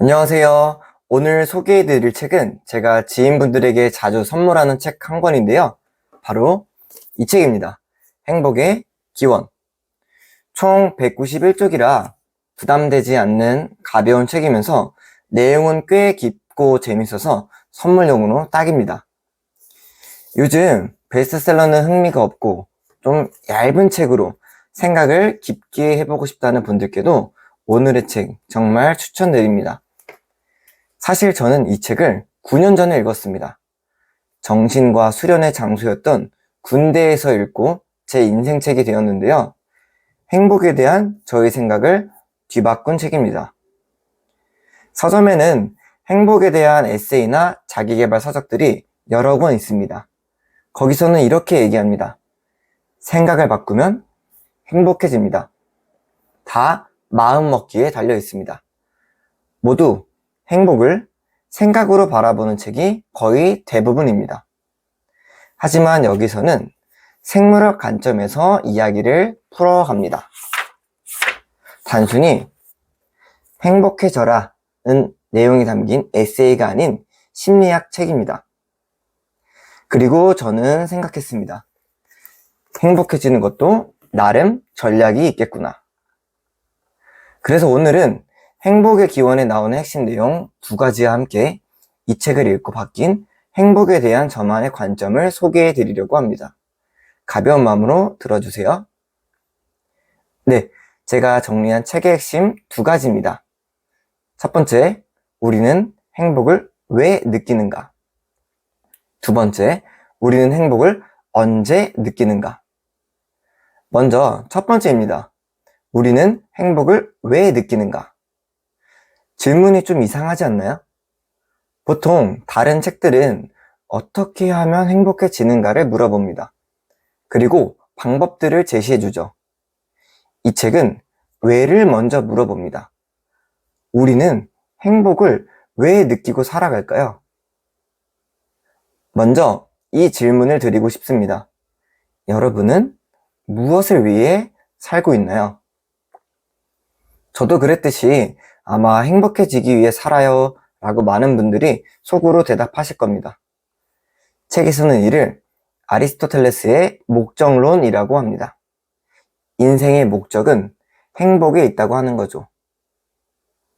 안녕하세요. 오늘 소개해드릴 책은 제가 지인분들에게 자주 선물하는 책 한 권인데요. 바로 이 책입니다. 행복의 기원. 총 191쪽이라 부담되지 않는 가벼운 책이면서 내용은 꽤 깊고 재밌어서 선물용으로 딱입니다. 요즘 베스트셀러는 흥미가 없고 좀 얇은 책으로 생각을 깊게 해보고 싶다는 분들께도 오늘의 책 정말 추천드립니다. 사실 저는 이 책을 9년 전에 읽었습니다. 정신과 수련의 장소였던 군대에서 읽고 제 인생책이 되었는데요. 행복에 대한 저의 생각을 뒤바꾼 책입니다. 서점에는 행복에 대한 에세이나 자기계발 서적들이 여러 권 있습니다. 거기서는 이렇게 얘기합니다. 생각을 바꾸면 행복해집니다. 다 마음먹기에 달려 있습니다. 모두 행복을 생각으로 바라보는 책이 거의 대부분입니다. 하지만 여기서는 생물학 관점에서 이야기를 풀어갑니다. 단순히 행복해져라는 내용이 담긴 에세이가 아닌 심리학 책입니다. 그리고 저는 생각했습니다. 행복해지는 것도 나름 전략이 있겠구나. 그래서 오늘은 행복의 기원에 나오는 핵심 내용 2가지와 함께 이 책을 읽고 바뀐 행복에 대한 저만의 관점을 소개해 드리려고 합니다. 가벼운 마음으로 들어주세요. 네, 제가 정리한 책의 핵심 2가지입니다. 첫 번째, 우리는 행복을 왜 느끼는가? 두 번째, 우리는 행복을 언제 느끼는가? 먼저 첫 번째입니다. 우리는 행복을 왜 느끼는가? 질문이 좀 이상하지 않나요? 보통 다른 책들은 어떻게 하면 행복해지는가를 물어봅니다. 그리고 방법들을 제시해주죠. 이 책은 왜를 먼저 물어봅니다. 우리는 행복을 왜 느끼고 살아갈까요? 먼저 이 질문을 드리고 싶습니다. 여러분은 무엇을 위해 살고 있나요? 저도 그랬듯이 아마 행복해지기 위해 살아요 라고 많은 분들이 속으로 대답하실 겁니다. 책에서는 이를 아리스토텔레스의 목적론이라고 합니다. 인생의 목적은 행복에 있다고 하는 거죠.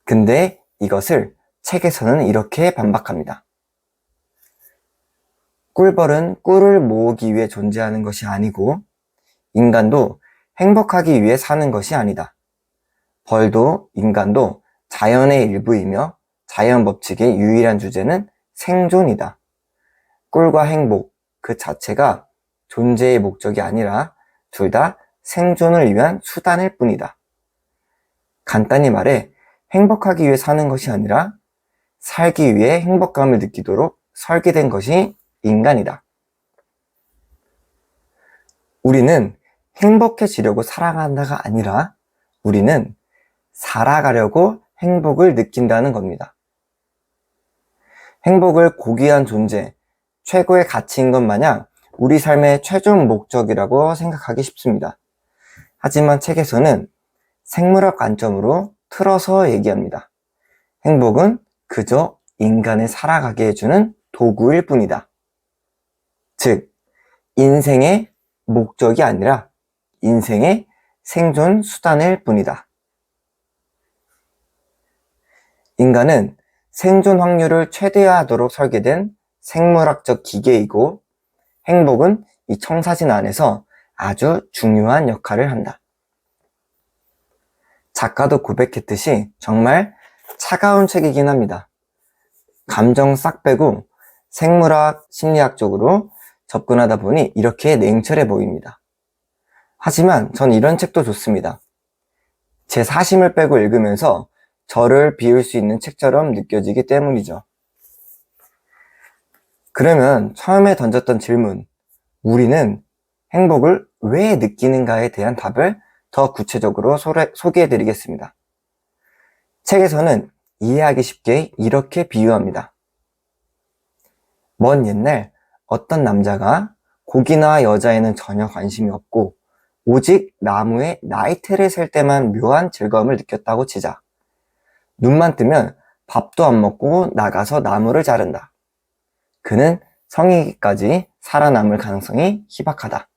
근데 이것을 책에서는 이렇게 반박합니다. 꿀벌은 꿀을 모으기 위해 존재하는 것이 아니고 인간도 행복하기 위해 사는 것이 아니다. 벌도 인간도 자연의 일부이며 자연 법칙의 유일한 주제는 생존이다. 꿀과 행복 그 자체가 존재의 목적이 아니라 둘 다 생존을 위한 수단일 뿐이다. 간단히 말해 행복하기 위해 사는 것이 아니라 살기 위해 행복감을 느끼도록 설계된 것이 인간이다. 우리는 행복해지려고 살아간다가 아니라 우리는 살아가려고 행복을 느낀다는 겁니다. 행복을 고귀한 존재, 최고의 가치인 것 마냥 우리 삶의 최종 목적이라고 생각하기 쉽습니다. 하지만 책에서는 생물학 관점으로 틀어서 얘기합니다. 행복은 그저 인간을 살아가게 해주는 도구일 뿐이다. 즉, 인생의 목적이 아니라 인생의 생존 수단일 뿐이다. 인간은 생존 확률을 최대화하도록 설계된 생물학적 기계이고 행복은 이 청사진 안에서 아주 중요한 역할을 한다. 작가도 고백했듯이 정말 차가운 책이긴 합니다. 감정 싹 빼고 생물학, 심리학적으로 접근하다 보니 이렇게 냉철해 보입니다. 하지만 전 이런 책도 좋습니다. 제 사심을 빼고 읽으면서 저를 비울 수 있는 책처럼 느껴지기 때문이죠. 그러면 처음에 던졌던 질문, 우리는 행복을 왜 느끼는가에 대한 답을 더 구체적으로 소개해 드리겠습니다. 책에서는 이해하기 쉽게 이렇게 비유합니다. 먼 옛날 어떤 남자가 고기나 여자에는 전혀 관심이 없고 오직 나무에 나이테를 셀 때만 묘한 즐거움을 느꼈다고 치자. 눈만 뜨면 밥도 안 먹고 나가서 나무를 자른다. 그는 성인기까지 살아남을 가능성이 희박하다.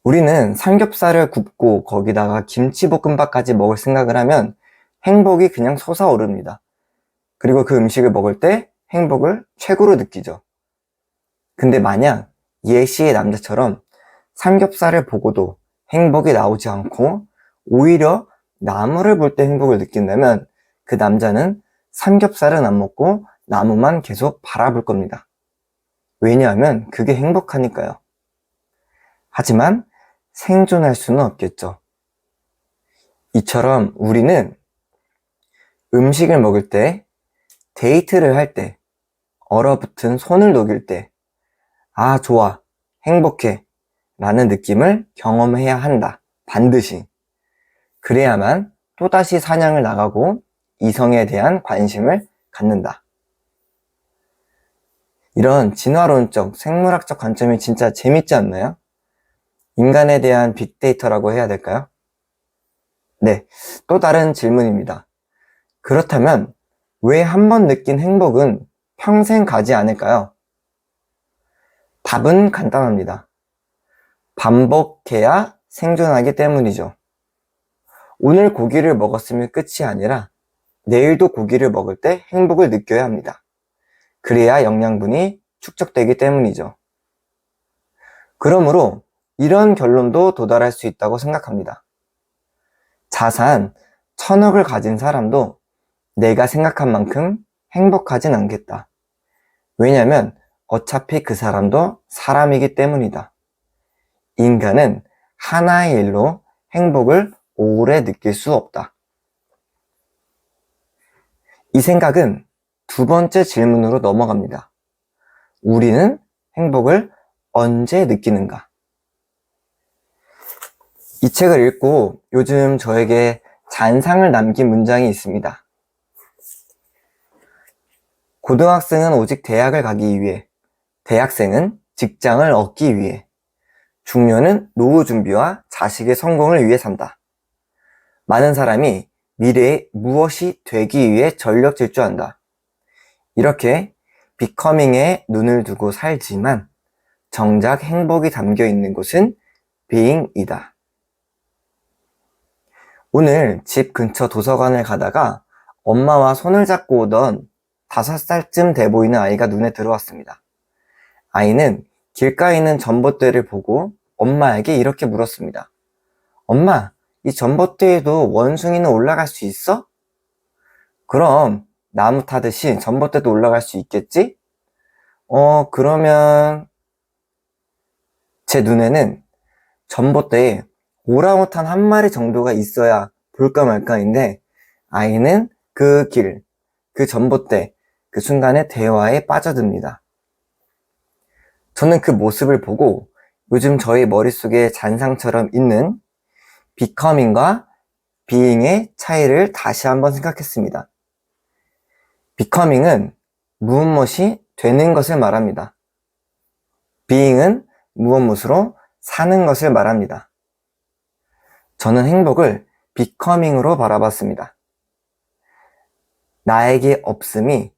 우리는 삼겹살을 굽고 거기다가 김치볶음밥까지 먹을 생각을 하면 행복이 그냥 솟아오릅니다. 그리고 그 음식을 먹을 때 행복을 최고로 느끼죠. 근데 만약 예시의 남자처럼 삼겹살을 보고도 행복이 나오지 않고 오히려 나무를 볼 때 행복을 느낀다면 그 남자는 삼겹살은 안 먹고 나무만 계속 바라볼 겁니다. 왜냐하면 그게 행복하니까요. 하지만 생존할 수는 없겠죠. 이처럼 우리는 음식을 먹을 때, 데이트를 할 때, 얼어붙은 손을 녹일 때, 아, 좋아, 행복해 라는 느낌을 경험해야 한다. 반드시. 그래야만 또다시 사냥을 나가고 이성에 대한 관심을 갖는다. 이런 진화론적, 생물학적 관점이 진짜 재밌지 않나요? 인간에 대한 빅데이터라고 해야 될까요? 네, 또 다른 질문입니다. 그렇다면 왜 한 번 느낀 행복은 평생 가지 않을까요? 답은 간단합니다. 반복해야 생존하기 때문이죠. 오늘 고기를 먹었으면 끝이 아니라 내일도 고기를 먹을 때 행복을 느껴야 합니다. 그래야 영양분이 축적되기 때문이죠. 그러므로 이런 결론도 도달할 수 있다고 생각합니다. 자산 1000억을 가진 사람도 내가 생각한 만큼 행복하진 않겠다. 왜냐면 어차피 그 사람도 사람이기 때문이다. 인간은 하나의 일로 행복을 오래 느낄 수 없다. 이 생각은 두 번째 질문으로 넘어갑니다. 우리는 행복을 언제 느끼는가? 이 책을 읽고 요즘 저에게 잔상을 남긴 문장이 있습니다. 고등학생은 오직 대학을 가기 위해, 대학생은 직장을 얻기 위해, 중년은 노후 준비와 자식의 성공을 위해 산다. 많은 사람이 미래에 무엇이 되기 위해 전력 질주한다. 이렇게 비커밍에 눈을 두고 살지만 정작 행복이 담겨 있는 곳은 being이다. 오늘 집 근처 도서관을 가다가 엄마와 손을 잡고 오던 5살쯤 돼 보이는 아이가 눈에 들어왔습니다. 아이는 길가에 있는 전봇대를 보고 엄마에게 이렇게 물었습니다. 엄마, 이 전봇대에도 원숭이는 올라갈 수 있어? 그럼 나무 타듯이 전봇대도 올라갈 수 있겠지? 그러면 제 눈에는 전봇대에 오랑우탄 한 마리 정도가 있어야 볼까 말까인데 아이는 그 길, 그 전봇대, 그 순간에 대화에 빠져듭니다. 저는 그 모습을 보고 요즘 저희 머릿속에 잔상처럼 있는 becoming과 being의 차이를 다시 한번 생각했습니다. becoming은 무엇이 되는 것을 말합니다. being은 무엇으로 사는 것을 말합니다. 저는 행복을 becoming으로 바라봤습니다. 나에게 없음이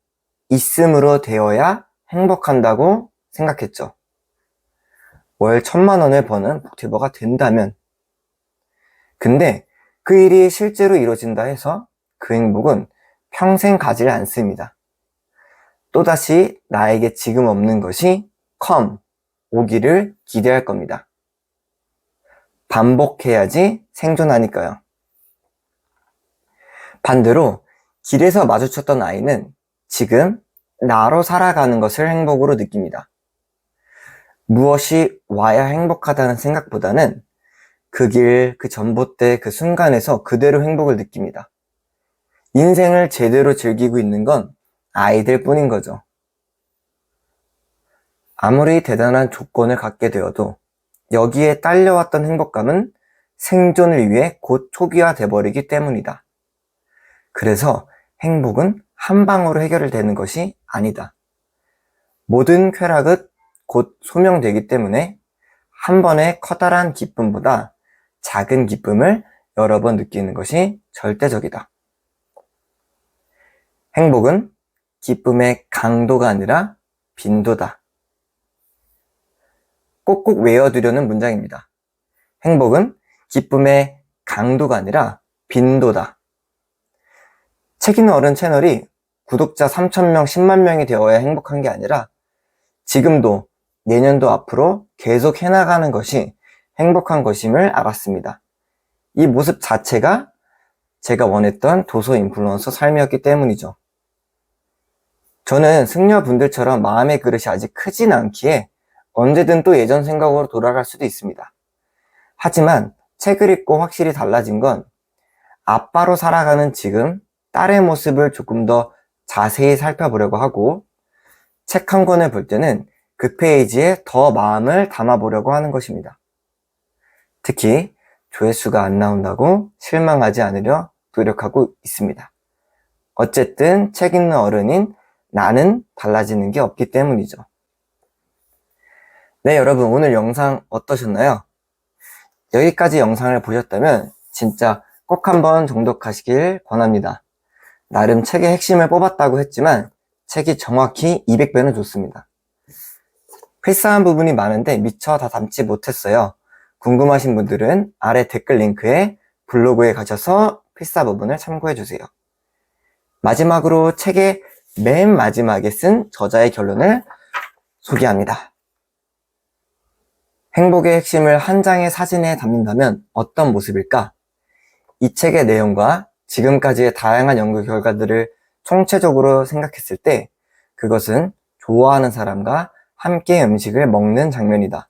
있음으로 되어야 행복한다고 생각했죠. 월 1000만 원을 버는 복티버가 된다면. 근데 그 일이 실제로 이루어진다 해서 그 행복은 평생 가지 않습니다. 또다시 나에게 지금 없는 것이 come, 오기를 기대할 겁니다. 반복해야지 생존하니까요. 반대로 길에서 마주쳤던 아이는 지금 나로 살아가는 것을 행복으로 느낍니다. 무엇이 와야 행복하다는 생각보다는 그 길, 그 전봇대, 그 순간에서 그대로 행복을 느낍니다. 인생을 제대로 즐기고 있는 건 아이들 뿐인 거죠. 아무리 대단한 조건을 갖게 되어도 여기에 딸려왔던 행복감은 생존을 위해 곧 초기화돼 버리기 때문이다. 그래서 행복은 한 방으로 해결되는 것이 아니다. 모든 쾌락은 곧 소명되기 때문에 한 번의 커다란 기쁨보다 작은 기쁨을 여러 번 느끼는 것이 절대적이다. 행복은 기쁨의 강도가 아니라 빈도다. 꼭꼭 외워두려는 문장입니다. 행복은 기쁨의 강도가 아니라 빈도다. 책 읽는 어른 채널이 구독자 3,000명, 10만 명이 되어야 행복한 게 아니라 지금도 내년도 앞으로 계속 해나가는 것이 행복한 것임을 알았습니다. 이 모습 자체가 제가 원했던 도서 인플루언서 삶이었기 때문이죠. 저는 승려분들처럼 마음의 그릇이 아직 크진 않기에 언제든 또 예전 생각으로 돌아갈 수도 있습니다. 하지만 책을 읽고 확실히 달라진 건 아빠로 살아가는 지금 딸의 모습을 조금 더 자세히 살펴보려고 하고 책 한 권을 볼 때는 그 페이지에 더 마음을 담아보려고 하는 것입니다. 특히 조회수가 안 나온다고 실망하지 않으려 노력하고 있습니다. 어쨌든 책 읽는 어른인 나는 달라지는 게 없기 때문이죠. 네, 여러분 오늘 영상 어떠셨나요? 여기까지 영상을 보셨다면 진짜 꼭 한번 정독하시길 권합니다. 나름 책의 핵심을 뽑았다고 했지만 책이 정확히 200배는 좋습니다. 필사한 부분이 많은데 미처 다 담지 못했어요. 궁금하신 분들은 아래 댓글 링크에 블로그에 가셔서 필사 부분을 참고해주세요. 마지막으로 책의 맨 마지막에 쓴 저자의 결론을 소개합니다. 행복의 핵심을 한 장의 사진에 담는다면 어떤 모습일까? 이 책의 내용과 지금까지의 다양한 연구 결과들을 총체적으로 생각했을 때 그것은 좋아하는 사람과 함께 음식을 먹는 장면이다.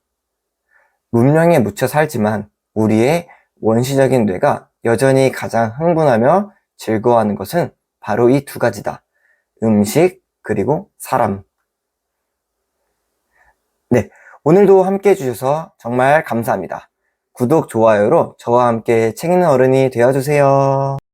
문명에 묻혀 살지만 우리의 원시적인 뇌가 여전히 가장 흥분하며 즐거워하는 것은 바로 이 두 가지다. 음식 그리고 사람. 네, 오늘도 함께 해주셔서 정말 감사합니다. 구독, 좋아요로 저와 함께 책 읽는 어른이 되어주세요.